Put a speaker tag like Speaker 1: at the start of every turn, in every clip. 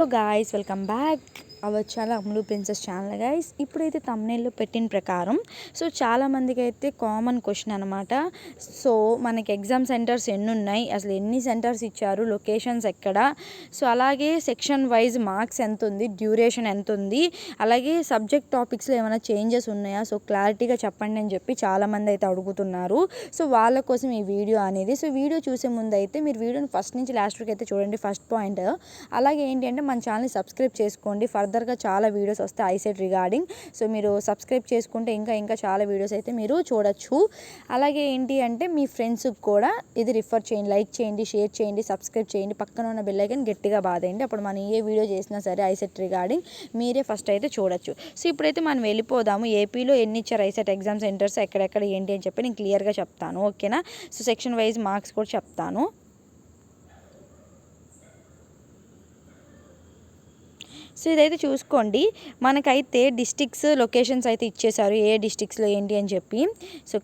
Speaker 1: Hello guys, welcome back our channel Ammulu princess channel. Guys, ఇప్పుడైతే తమ్నేల్లో పెట్టిన ప్రకారం చాలామందికి అయితే కామన్ క్వశ్చన్ అనమాట. మనకి ఎగ్జామ్ సెంటర్స్ ఎన్ని ఉన్నాయి, అసలు ఎన్ని సెంటర్స్ ఇచ్చారు, లొకేషన్స్ ఎక్కడ, అలాగే సెక్షన్ వైజ్ మార్క్స్ ఎంత ఉంది, డ్యూరేషన్ ఎంత ఉంది, అలాగే సబ్జెక్ట్ టాపిక్స్లో ఏమైనా చేంజెస్ ఉన్నాయా, క్లారిటీగా చెప్పండి అని చెప్పి చాలామంది అయితే అడుగుతున్నారు. వాళ్ళ కోసం ఈ వీడియో అనేది. వీడియో చూసే ముందు అయితే మీరు వీడియోని ఫస్ట్ నుంచి లాస్ట్ వరకు అయితే చూడండి, ఫస్ట్ పాయింట్. అలాగే ఏంటి అంటే మన ఛానల్ని సబ్స్క్రైబ్ చేసుకోండి. ఫర్దర్గా చాలా వీడియోస్ వస్తాయి ఐసెట్ రిగార్డింగ్. మీరు సబ్స్క్రైబ్ చేసుకుంటే ఇంకా చాలా వీడియోస్ అయితే మీరు చూడొచ్చు. అలాగే ఏంటి అంటే మీ ఫ్రెండ్స్కి కూడా ఇది రిఫర్ చేయండి, లైక్ చేయండి, షేర్ చేయండి, సబ్స్క్రైబ్ చేయండి, పక్కన ఉన్న బెల్ ఐకాన్ గట్టిగా బాదేయండి. అప్పుడు మనం ఏ వీడియో చేసినా సరే ఐసెట్ రిగార్డింగ్ మీరే ఫస్ట్ అయితే చూడొచ్చు. ఇప్పుడైతే మనం వెళ్ళిపోదాము. ఏపీలో ఎన్ని ఇచ్చారు ఐసెట్ ఎగ్జామ్ సెంటర్స్, ఎక్కడెక్కడ ఏంటి అని చెప్పి నేను క్లియర్గా చెప్తాను, ఓకేనా. సెక్షన్ వైజ్ మార్క్స్ కూడా చెప్తాను. ఇదైతే చూసుకోండి. మనకైతే డిస్ట్రిక్ట్స్ లొకేషన్స్ అయితే ఇచ్చేసారు, ఏ డిస్ట్రిక్ట్స్లో ఏంటి అని చెప్పి.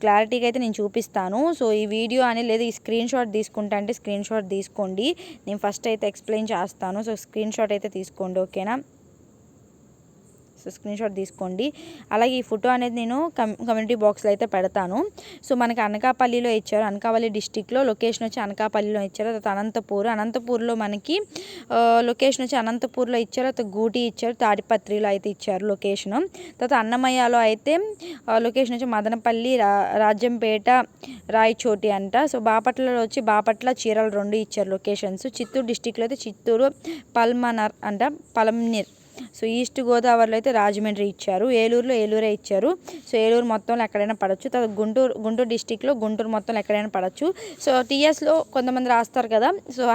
Speaker 1: క్లారిటీగా అయితే నేను చూపిస్తాను. ఈ వీడియో అనేది లేదా ఈ స్క్రీన్ షాట్ తీసుకుంటా అంటే స్క్రీన్ షాట్ తీసుకోండి. నేను ఫస్ట్ అయితే ఎక్స్ప్లెయిన్ చేస్తాను. స్క్రీన్ షాట్ అయితే తీసుకోండి, ఓకేనా. స్క్రీన్ షాట్ తీసుకోండి. అలాగే ఈ ఫోటో అనేది నేను కమ్యూనిటీ బాక్స్లో అయితే పెడతాను. మనకి అనకాపల్లిలో ఇచ్చారు, అనకాపల్లి డిస్టిక్లో లొకేషన్ వచ్చి అనకాపల్లిలో ఇచ్చారు. తర్వాత అనంతపూర్లో మనకి లొకేషన్ వచ్చి అనంతపూర్లో ఇచ్చారు. తర్వాత గూటి ఇచ్చారు, తాడిపత్రిలో అయితే ఇచ్చారు లొకేషన్. తర్వాత అన్నమయ్యలో అయితే లొకేషన్ వచ్చి మదనపల్లి, రాజంపేట, రాయచోటి అంట. బాపట్లలో వచ్చి బాపట్ల, చీరాల 2 ఇచ్చారు లొకేషన్స్. చిత్తూరు డిస్టిక్లో అయితే చిత్తూరు, పలమనేర్. ఈస్ట్ గోదావరిలో అయితే రాజమండ్రి ఇచ్చారు. ఏలూరులో ఏలూరే ఇచ్చారు. ఏలూరు మొత్తంలో ఎక్కడైనా పడవచ్చు. తర్వాత గుంటూరు డిస్టిక్లో గుంటూరు మొత్తంలో ఎక్కడైనా పడవచ్చు. టీఎస్లో కొంతమంది రాస్తారు కదా.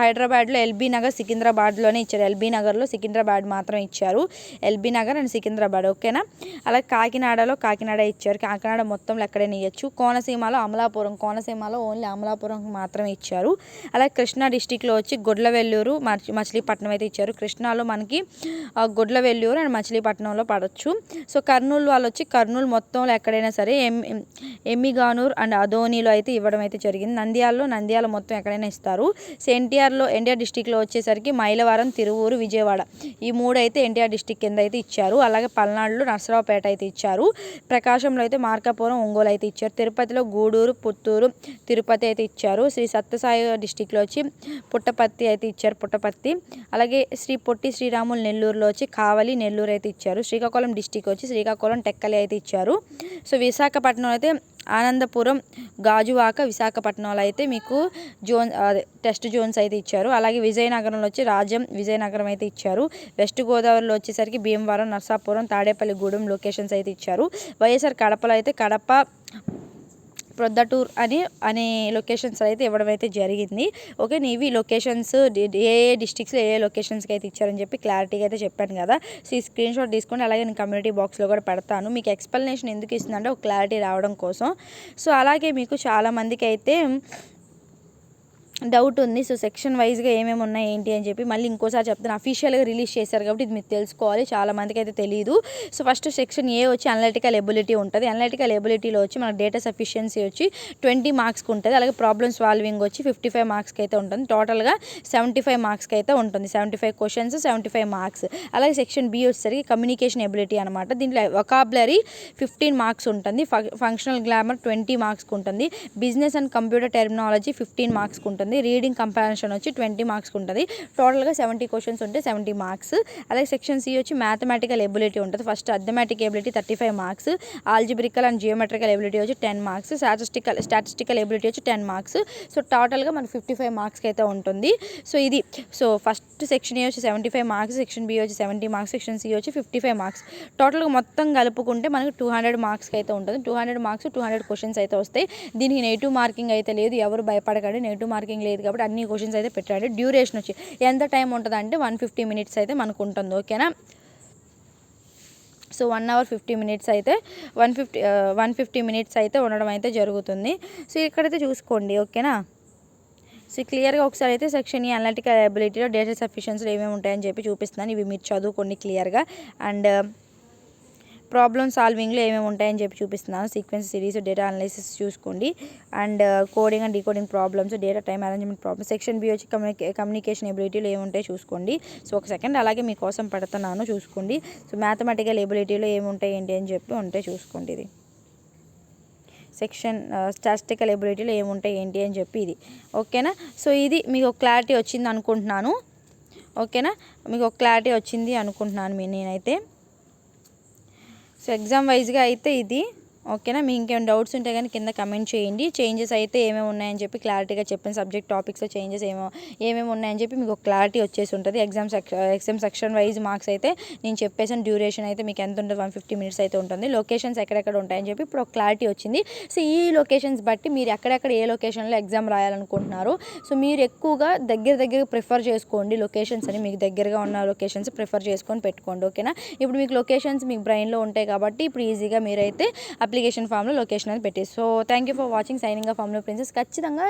Speaker 1: హైదరాబాద్లో ఎల్బీ నగర్, సికింద్రాబాద్లోనే ఇచ్చారు. ఎల్బీ నగర్లో సికింద్రాబాద్ మాత్రం ఇచ్చారు. ఎల్బీ నగర్ అండ్ సికింద్రాబాద్, ఓకేనా. అలాగే కాకినాడలో కాకినాడ ఇచ్చారు. కాకినాడ మొత్తంలో ఎక్కడైనా ఇవ్వచ్చు. కోనసీమలో అమలాపురం, కోనసీమలో ఓన్లీ అమలాపురం మాత్రమే ఇచ్చారు. అలాగే కృష్ణా డిస్టిక్లో వచ్చి గొడ్లవెల్లూరు, మచిలీపట్నం అయితే ఇచ్చారు. కృష్ణాలో మనకి గొడ్లవెల్లూరు అండ్ మచిలీపట్నంలో పడవచ్చు. కర్నూలు వాళ్ళు వచ్చి కర్నూలు మొత్తంలో ఎక్కడైనా సరే, ఎమ్మిగానూర్ అండ్ అదోనిలో అయితే ఇవ్వడం అయితే జరిగింది. నంద్యాల మొత్తం ఎక్కడైనా ఇస్తారు. ఎన్టీఆర్ డిస్టిక్లో వచ్చేసరికి మైలవరం, తిరువూరు, విజయవాడ ఈ 3 అయితే ఎన్టీఆర్ డిస్టిక్ కింద అయితే ఇచ్చారు. అలాగే పల్నాడులో నర్సరావుపేట అయితే ఇచ్చారు. ప్రకాశంలో అయితే మార్కాపురం, ఒంగోలు అయితే ఇచ్చారు. తిరుపతిలో గూడూరు, పుత్తూరు, తిరుపతి అయితే ఇచ్చారు. శ్రీ సత్యసాయి డిస్టిక్లో వచ్చి పుట్టపర్తి అయితే ఇచ్చారు, పుట్టపర్తి. అలాగే పొట్టి శ్రీరాములు నెల్లూరులో వచ్చి కావలి, నెల్లూరు అయితే ఇచ్చారు. శ్రీకాకుళం డిస్టిక్ వచ్చి శ్రీకాకుళం, టెక్కలి అయితే ఇచ్చారు. విశాఖపట్నం అయితే ఆనందపురం, గాజువాక, విశాఖపట్నంలో అయితే మీకు టెస్ట్ జోన్స్ అయితే ఇచ్చారు. అలాగే విజయనగరంలో వచ్చి విజయనగరం అయితే ఇచ్చారు. వెస్ట్ గోదావరిలో వచ్చేసరికి భీమవరం, నర్సాపురం, తాడేపల్లిగూడెం లొకేషన్స్ అయితే ఇచ్చారు. వైఎస్ఆర్ కడపలో అయితే కడప, ప్రొద్దటూర్ అనే లొకేషన్స్ అయితే ఇవ్వడం అయితే జరిగింది, ఓకే. ఇవి లొకేషన్స్ ఏ డిస్ట్రిక్ట్స్లో ఏ లొకేషన్స్కి అయితే ఇచ్చారని చెప్పి క్లారిటీగా అయితే చెప్పాను కదా. ఈ స్క్రీన్ షాట్ తీసుకొని అలాగే నేను కమ్యూనిటీ బాక్స్లో కూడా పెడతాను. మీకు ఎక్స్ప్లెనేషన్ ఎందుకు ఇస్తుందంటే ఒక క్లారిటీ రావడం కోసం. అలాగే మీకు చాలామందికి అయితే డౌట్ ఉంది. సెక్షన్ వైజ్గా ఏమేమి ఉన్నాయి ఏంటి అని చెప్పి మళ్ళీ ఇంకోసారి చెప్తాను. అఫీషియల్గా రిలీజ్ చేశారు కాబట్టి ఇది మీరు తెలుసుకోవాలి, చాలామందికి అయితే తెలియదు. ఫస్ట్ సెక్షన్ ఏ వచ్చి అనలిటికల్ ఎబిలిటీ ఉంటుంది. అనలిటికల్ ఎబిలిటీలో వచ్చి మనకు డేటా సఫిషియన్సీ వచ్చి 20 మార్క్స్కి ఉంటుంది. అలాగే ప్రాబ్లమ్ సాల్వింగ్ వచ్చి 55 మార్క్స్కి అయితే ఉంటుంది. టోటల్గా 75 మార్క్స్కి అయితే ఉంటుంది. 75 క్వశ్చన్స్, 75 మార్క్స్. అలాగే సెక్షన్ బి వచ్చేసరికి కమ్యూనికేషన్ ఎబిలిటీ అనమాట. దీంట్లో వొకాబులరీ 15 మార్క్స్ ఉంటుంది. ఫంక్షనల్ గ్రామర్ 20 మార్క్స్కి ఉంటుంది. బిజినెస్ అండ్ కంప్యూటర్ టెర్మినాలజీ 15 మార్క్స్కి ఉంటుంది. రీడింగ్ కంపారిజన్ వచ్చి 20 మార్క్స్కి ఉంటుంది. టోటల్గా 70 క్వశ్చన్స్ ఉంటే 70 మార్క్స్. అలాగే సెక్షన్ సి వచ్చి మ్యాథమెటికల్ ఎబిలిటీ ఉంటుంది. First arithmetic ability 35 marks. Algebraic and geometrical ability వచ్చి 10 మార్క్స్. స్టాటిస్టికల్ ఎబిలిటీ వచ్చి 10 మార్క్స్. టోటల్గా మనకి 55 మార్క్స్కి అయితే ఉంటుంది. ఇది ఫస్ట్ సెక్షన్ ఏ వచ్చి 75 మార్క్స్, సెక్షన్ బి వచ్చి 70 మార్క్స్, సెక్షన్ సి వచ్చి 55 మార్క్స్. టోటల్గా మొత్తం కలుపుకుంటే మనకి 200 మార్క్స్కి అయితే ఉంటుంది. 200 మార్క్స్, 200 క్వశ్చన్స్ అయితే వస్తాయి. దీనికి నెగిటివ్ మార్కింగ్ అయితే లేదు, ఎవరు భయపడకండి. నెగిటివ్ మార్కింగ్ లేదు కాబట్టి అన్ని క్వశ్చన్స్ అయితే పెట్టాడు. డ్యూరేషన్ వచ్చి ఎంత టైం ఉంటుంది అంటే 150 మినిట్స్ అయితే మనకు ఉంటుంది, ఓకేనా. 1 hour 50 minutes అయితే 150 మినిట్స్ అయితే ఉండడం అయితే జరుగుతుంది. ఇక్కడైతే చూసుకోండి, ఓకేనా. క్లియర్గా ఒకసారి అయితే సెక్షన్ ఈ అనలిటికల్ ఎబిలిటీలో డేటా సఫిషియన్సీలో ఏమేమి ఉంటాయని చెప్పి చూపిస్తున్నాను. ఇవి మీరు చదువుకోండి క్లియర్గా. అండ్ ప్రాబ్లమ్ సాల్వింగ్లో ఏమేమి ఉంటాయని చెప్పి చూపిస్తున్నాను. సీక్వెన్స్ సిరీస్, డేటా అనాలిసిస్ చూసుకోండి, and coding and decoding problems, data time arrangement problems, section B వచ్చి కమ్యూనికేషన్ ఎబిలిటీలో ఏముంటాయి చూసుకోండి. సో ఒక సెకండ్ అలాగే మీకోసం పెడుతున్నాను చూసుకోండి. సో మ్యాథమెటికల్ ఎబిలిటీలో ఏముంటాయి ఏంటి అని చెప్పి ఉంటే చూసుకోండి. ఇది సెక్షన్ స్టాటిస్టికల్ ఎబిలిటీలో ఏముంటాయి ఏంటి అని చెప్పి ఇది. ఓకేనా? సో ఇది మీకు ఒక క్లారిటీ వచ్చింది అనుకుంటున్నాను. ఓకేనా? మీకు ఒక క్లారిటీ వచ్చింది అనుకుంటున్నాను నేనైతే. సో ఎగ్జామ్ వైజ్గా అయితే ఇది. ఓకేనా? మీకు ఇంకేమైనా డౌట్స్ ఉంటే కానీ కింద కమెంట్ చేయండి. చేంజెస్ అయితే ఏమేమి ఉన్నాయని చెప్పి క్లారిటీగా చెప్పిన సబ్జెక్ట్ టాపిక్స్లో చేంజెస్ ఏమేమి ఉన్నాయని చెప్పి మీకు ఒక క్లారిటీ వచ్చేసి ఉంటుంది. ఎగ్జామ్ సెక్షన్ వైజ్ మార్క్స్ అయితే నేను చెప్పేసాను. డ్యూరేషన్ అయితే మీకు ఎంత ఉంటుంది, 150 minutes అయితే ఉంటుంది. లొకేషన్స్ ఎక్కడెక్కడ ఉంటాయని చెప్పి ఇప్పుడు ఒక క్లారిటీ వచ్చింది. సో ఈ లొకేషన్స్ బట్టి మీరు ఎక్కడెక్కడ ఏ లొకేషన్లో ఎగ్జామ్ రాయాలనుకుంటున్నారు, సో మీరు ఎక్కువగా దగ్గర ప్రిఫర్ చేసుకోండి. లొకేషన్స్ అని మీకు దగ్గరగా ఉన్న లొకేషన్స్ ప్రిఫర్ చేసుకొని పెట్టుకోండి. ఓకేనా? ఇప్పుడు మీకు లొకేషన్స్ మీకు బ్రెయిన్లో ఉంటాయి కాబట్టి ఇప్పుడు ఈజీగా మీరైతే అప్లికేషన్ ఫామ్లో లొకేషన్ అనేది పెట్టేసి. So thank you for watching. Signing off ఫామ్లో ప్రిన్సెస్. ఖచ్చితంగా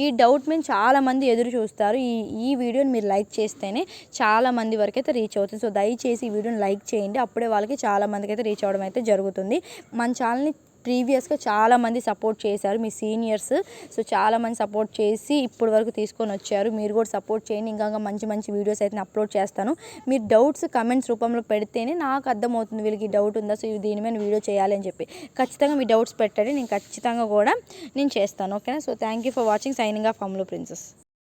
Speaker 1: ఈ డౌట్ మీద చాలామంది ఎదురు చూస్తారు. ఈ వీడియోని మీరు లైక్ చేస్తేనే చాలామంది వరకు అయితే రీచ్ అవుతుంది. సో దయచేసి ఈ వీడియోని లైక్ చేయండి. అప్పుడే వాళ్ళకి చాలామందికి అయితే రీచ్ అవ్వడం అయితే జరుగుతుంది. మన ఛానల్ని ప్రీవియస్గా చాలామంది సపోర్ట్ చేశారు, మీ సీనియర్స్. సో చాలామంది సపోర్ట్ చేసి ఇప్పుడు వరకు తీసుకొని వచ్చారు. మీరు కూడా సపోర్ట్ చేయండి. ఇంకా మంచి వీడియోస్ అయితే నేను అప్లోడ్ చేస్తాను. మీరు డౌట్స్ కమెంట్స్ రూపంలో పెడితేనే నాకు అర్థమవుతుంది వీళ్ళకి డౌట్ ఉందా, సో దీని మీద వీడియో చేయాలి అని చెప్పి. ఖచ్చితంగా మీ డౌట్స్ పెట్టండి, నేను ఖచ్చితంగా కూడా నేను చేస్తాను. ఓకేనా? So thank you for watching. Signing off ఫామ్లో ప్రిన్సెస్.